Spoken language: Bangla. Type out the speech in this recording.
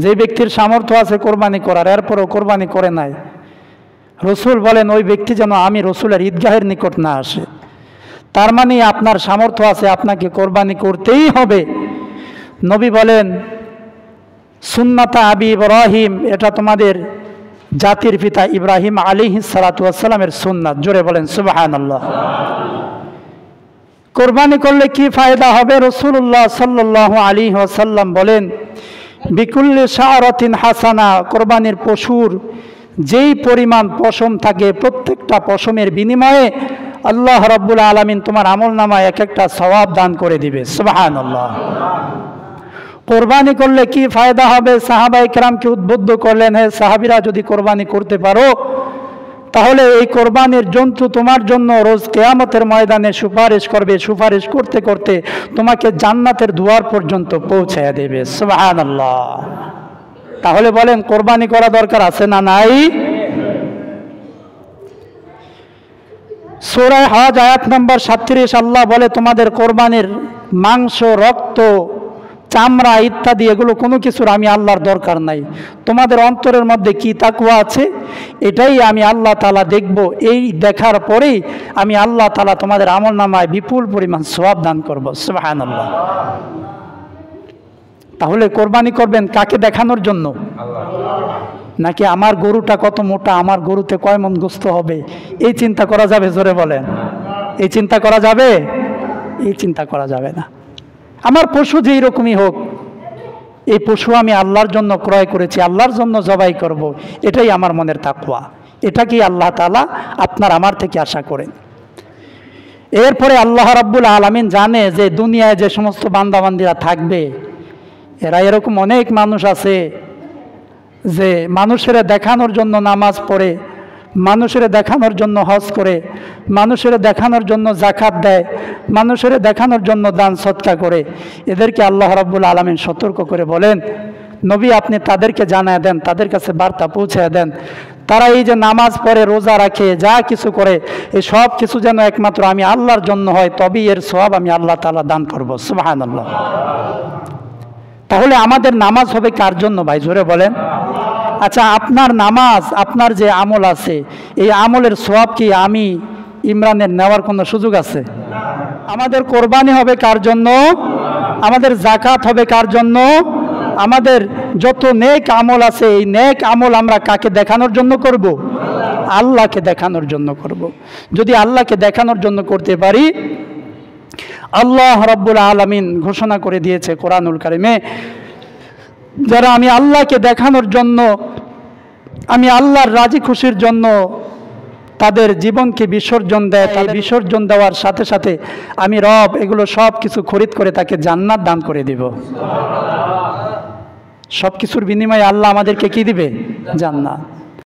যে ব্যক্তির সামর্থ্য আছে কোরবানি করার, এরপরও কোরবানি করে নাই, রসুল বলেন ওই ব্যক্তি যেন আমি রসুলের ঈদগাহের নিকট না আসে। তার মানে আপনার সামর্থ্য আছে, আপনাকে কোরবানি করতেই হবে। নবী বলেন সুন্নাতা আবি ইব্রাহিম, এটা তোমাদের জাতির পিতা ইব্রাহিম আলাইহিস সালাতু ওয়াস সালামের সুন্নাত। জোরে বলেন সুবহানাল্লাহ। কোরবানি করলে কি ফায়দা হবে? রাসূলুল্লাহ সাল্লাল্লাহু আলাইহি ওয়াসাল্লাম বলেন বিকুল্লি শাআরাতিন হাসানা, কোরবানির পশুর যেই পরিমাণ পশম থাকে প্রত্যেকটা পশমের বিনিময়ে আল্লাহ রাব্বুল আলামিন তোমার আমলনামায় এক একটা সওয়াব দান করে দিবে। সুবহানাল্লাহ। কোরবানি করলে কি ফায়দা হবে? সাহাবায়ে কেরামকে উদ্বুদ্ধ করলেন, হে সাহাবীরা, যদি কোরবানি করতে পারো তাহলে এই কোরবানির জন্তু তোমার জন্য রোজ কিয়ামতের ময়দানে সুপারিশ করবে, সুপারিশ করতে করতে তোমাকে জান্নাতের দুয়ার পর্যন্ত পৌঁছায়া দেবে। সুবহানাল্লাহ। তাহলে বলেন কোরবানি করা দরকার আছে না নাই? সূরা হজ আয়াত নম্বর 37 আল্লাহ বলে তোমাদের কোরবানির মাংস, রক্ত, চামড়া ইত্যাদি এগুলো কোনো কিছুর আমি আল্লাহর দরকার নাই। তোমাদের অন্তরের মধ্যে কি তাকওয়া আছে এটাই আমি আল্লাহ তাআলা দেখব। এই দেখার পরেই আমি আল্লাহ তাআলা তোমাদের আমলনামায় বিপুল পরিমাণ সওয়াব দান করব। সুবহানাল্লাহ। তাহলে কোরবানি করবেন কাকে দেখানোর জন্য? নাকি আমার গরুটা কত মোটা, আমার গরুতে কয় মণ গোশত হবে, এই চিন্তা করা যাবে? জোরে বলেন, এই চিন্তা করা যাবে? এই চিন্তা করা যাবে না। আমার পশু যেই রকমই হোক, এই পশু আমি আল্লাহর জন্য ক্রয় করেছি, আল্লাহর জন্য জবাই করব, এটাই আমার মনের তাকওয়া। এটা কি আল্লাহ তাআলা আপনার আমার থেকে আশা করেন। এরপরে আল্লাহ রাব্বুল আলামিন জানে যে দুনিয়ায় যে সমস্ত বান্দাবান্দিরা থাকবে, এরা এরকম অনেক মানুষ আছে যে মানুষের দেখানোর জন্য নামাজ পড়ে, মানুষের দেখানোর জন্য হজ করে, মানুষের দেখানোর জন্য যাকাত দেয়, মানুষের দেখানোর জন্য দান সদকা করে। এদেরকে আল্লাহ রাব্বুল আলামিন সতর্ক করে বলেন, নবী আপনি তাদেরকে জানায় দেন, তাদের কাছে বার্তা পৌঁছায় দেন, তারা এই যে নামাজ পড়ে, রোজা রাখে, যা কিছু করে, এই সব কিছু যেন একমাত্র আমি আল্লাহর জন্য হয়, তবেই এর সওয়াব আমি আল্লাহ তাআলা দান করব। সুবহানাল্লাহ। তাহলে আমাদের নামাজ হবে কার জন্য ভাই? জোরে বলেন। আচ্ছা, আপনার নামাজ, আপনার যে আমল আছে, এই আমলের সওয়াব কি আমি ইমরানের নেওয়ার কোনো সুযোগ আছে? আমাদের কোরবানি হবে কার জন্য? আমাদের যাকাত হবে কার জন্য? আমাদের যত নেক আমল আছে, এই নেক আমল আমরা কাকে দেখানোর জন্য করব? আল্লাহকে দেখানোর জন্য করব। যদি আল্লাহকে দেখানোর জন্য করতে পারি, আল্লাহ রাব্বুল আলামিন ঘোষণা করে দিয়েছে কোরআনুল কারিমে, যারা আমি আল্লাহকে দেখানোর জন্য, আমি আল্লাহর রাজি খুশির জন্য তাদের জীবনকে বিসর্জন দেয়, তাই বিসর্জন দেওয়ার সাথে সাথে আমি রব এগুলো সব কিছু খরিদ করে তাকে জান্নাত দান করে দিব। সব কিছুর বিনিময়ে আল্লাহ আমাদেরকে কি দিবে? জান্নাত।